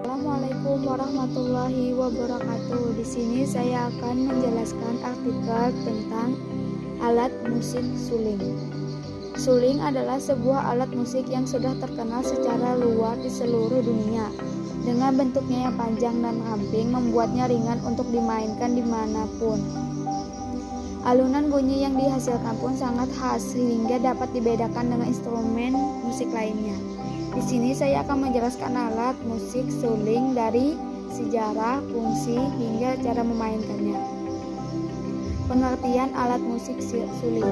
Assalamualaikum warahmatullahi wabarakatuh. Di sini saya akan menjelaskan artikel tentang alat musik suling. Suling adalah sebuah alat musik yang sudah terkenal secara luas di seluruh dunia. Dengan bentuknya yang panjang dan ramping, membuatnya ringan untuk dimainkan dimanapun. Alunan bunyi yang dihasilkan pun sangat khas sehingga dapat dibedakan dengan instrumen musik lainnya. Di sini saya akan menjelaskan alat musik suling dari sejarah, fungsi, hingga cara memainkannya. Pengertian alat musik suling.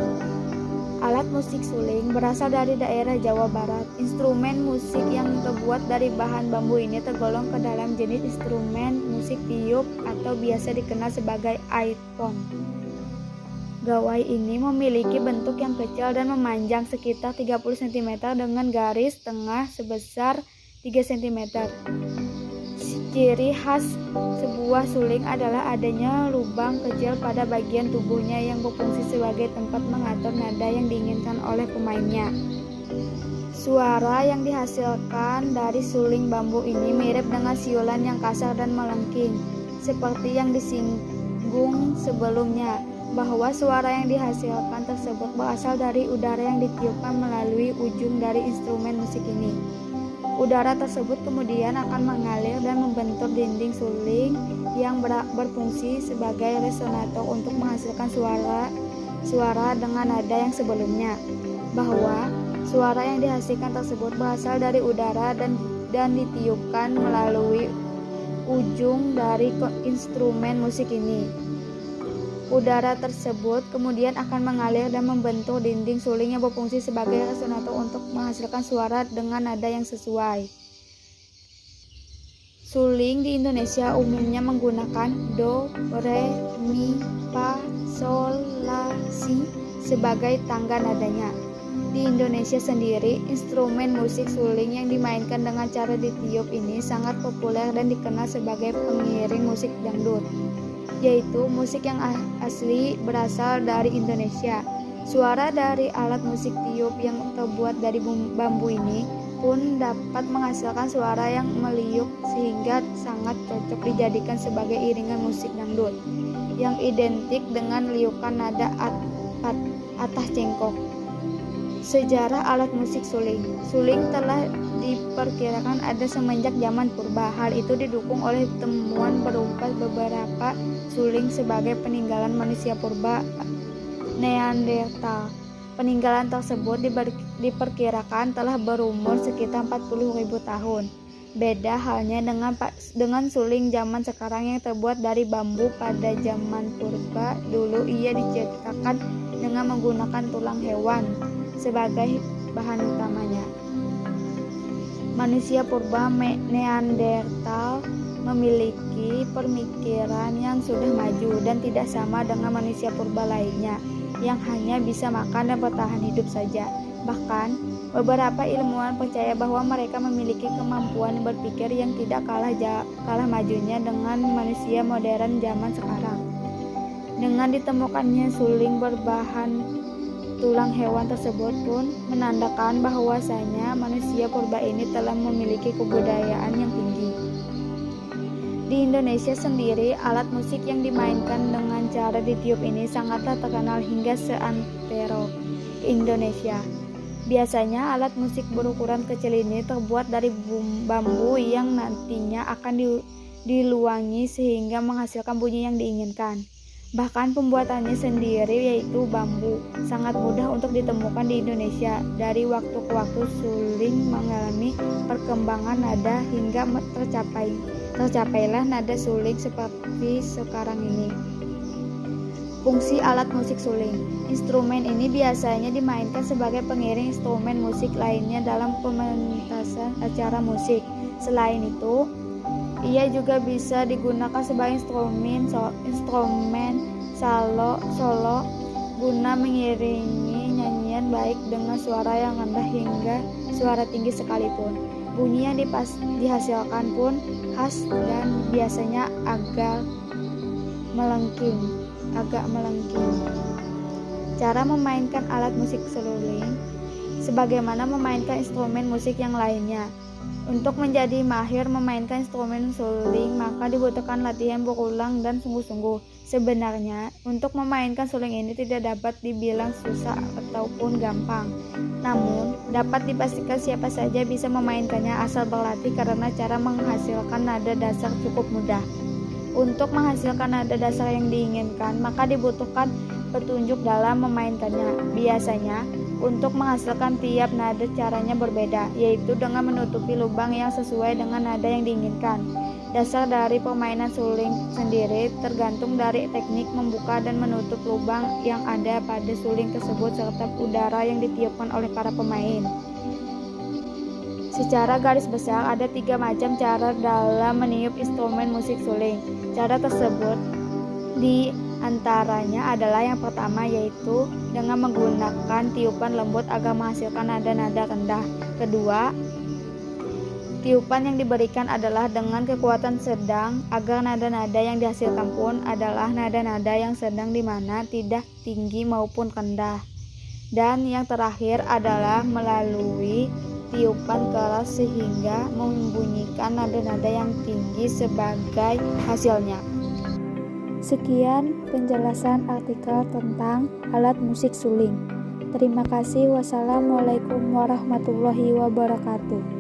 Alat musik suling berasal dari daerah Jawa Barat. Instrumen musik yang terbuat dari bahan bambu ini tergolong ke dalam jenis instrumen musik tiup atau biasa dikenal sebagai iPhone. Gawai ini memiliki bentuk yang kecil dan memanjang sekitar 30 cm dengan garis tengah sebesar 3 cm. Ciri khas sebuah suling adalah adanya lubang kecil pada bagian tubuhnya yang berfungsi sebagai tempat mengatur nada yang diinginkan oleh pemainnya. Suara yang dihasilkan dari suling bambu ini mirip dengan siulan yang kasar dan melengking, seperti yang disinggung sebelumnya, bahwa suara yang dihasilkan tersebut berasal dari udara yang ditiupkan melalui ujung dari instrumen musik ini. Udara tersebut kemudian akan mengalir dan membentur dinding suling yang berfungsi sebagai resonator untuk menghasilkan suara dengan nada yang sebelumnya. Bahwa suara yang dihasilkan tersebut berasal dari udara dan ditiupkan melalui ujung dari instrumen musik ini. Udara tersebut kemudian akan mengalir dan membentuk dinding suling yang berfungsi sebagai resonator untuk menghasilkan suara dengan nada yang sesuai. Suling di Indonesia umumnya menggunakan do, re, mi, fa, sol, la, si sebagai tangga nadanya. Di Indonesia sendiri, instrumen musik suling yang dimainkan dengan cara ditiup ini sangat populer dan dikenal sebagai pengiring musik dangdut, yaitu musik yang asli berasal dari Indonesia. Suara dari alat musik tiup yang terbuat dari bambu ini pun dapat menghasilkan suara yang meliuk sehingga sangat cocok dijadikan sebagai iringan musik dangdut yang identik dengan liukan nada atas cengkok. Sejarah alat musik suling. Suling telah diperkirakan ada semenjak zaman purba. Hal itu didukung oleh temuan berupa beberapa suling sebagai peninggalan manusia purba Neanderthal. Peninggalan tersebut diperkirakan telah berumur sekitar 40.000 tahun. Beda halnya dengan suling zaman sekarang yang terbuat dari bambu. Pada zaman purba dulu ia diciptakan dengan menggunakan tulang hewan sebagai bahan utamanya. Manusia purba Neanderthal memiliki pemikiran yang sudah maju dan tidak sama dengan manusia purba lainnya yang hanya bisa makan dan bertahan hidup saja. Bahkan, beberapa ilmuwan percaya bahwa mereka memiliki kemampuan berpikir yang tidak kalah majunya dengan manusia modern zaman sekarang. Dengan ditemukannya suling berbahan tulang hewan tersebut pun menandakan bahwasanya manusia purba ini telah memiliki kebudayaan yang tinggi. Di Indonesia sendiri, alat musik yang dimainkan dengan cara ditiup ini sangatlah terkenal hingga seantero Indonesia. Biasanya alat musik berukuran kecil ini terbuat dari bambu yang nantinya akan diluangi sehingga menghasilkan bunyi yang diinginkan. Bahkan pembuatannya sendiri, yaitu bambu, sangat mudah untuk ditemukan di Indonesia. Dari waktu ke waktu suling mengalami perkembangan nada hingga tercapailah nada suling seperti sekarang ini. Fungsi alat musik suling. Instrumen ini biasanya dimainkan sebagai pengiring instrumen musik lainnya dalam pementasan acara musik. Selain itu, ia juga bisa digunakan sebagai instrumen solo guna mengiringi nyanyian baik dengan suara yang rendah hingga suara tinggi sekalipun. Bunyi yang dihasilkan pun khas dan biasanya agak melengking. Cara memainkan alat musik suling. sebagaimana memainkan instrumen musik yang lainnya. Untuk menjadi mahir memainkan instrumen suling, maka dibutuhkan latihan berulang dan sungguh-sungguh. Sebenarnya, untuk memainkan suling ini tidak dapat dibilang susah ataupun gampang. Namun, dapat dipastikan siapa saja bisa memainkannya asal berlatih karena cara menghasilkan nada dasar cukup mudah. Untuk menghasilkan nada dasar yang diinginkan, maka dibutuhkan petunjuk dalam memainkannya. Biasanya, untuk menghasilkan tiap nada caranya berbeda, yaitu dengan menutupi lubang yang sesuai dengan nada yang diinginkan. Dasar dari permainan suling sendiri tergantung dari teknik membuka dan menutup lubang yang ada pada suling tersebut serta udara yang ditiupkan oleh para pemain. Secara garis besar ada 3 macam cara dalam meniup instrumen musik suling. Cara tersebut di antaranya adalah yang pertama, yaitu dengan menggunakan tiupan lembut agar menghasilkan nada-nada rendah. Kedua, tiupan yang diberikan adalah dengan kekuatan sedang agar nada-nada yang dihasilkan pun adalah nada-nada yang sedang di mana tidak tinggi maupun rendah. Dan yang terakhir adalah melalui tiupan keras sehingga membunyikan nada-nada yang tinggi sebagai hasilnya. Sekian penjelasan artikel tentang alat musik suling. Terima kasih. Wassalamualaikum warahmatullahi wabarakatuh.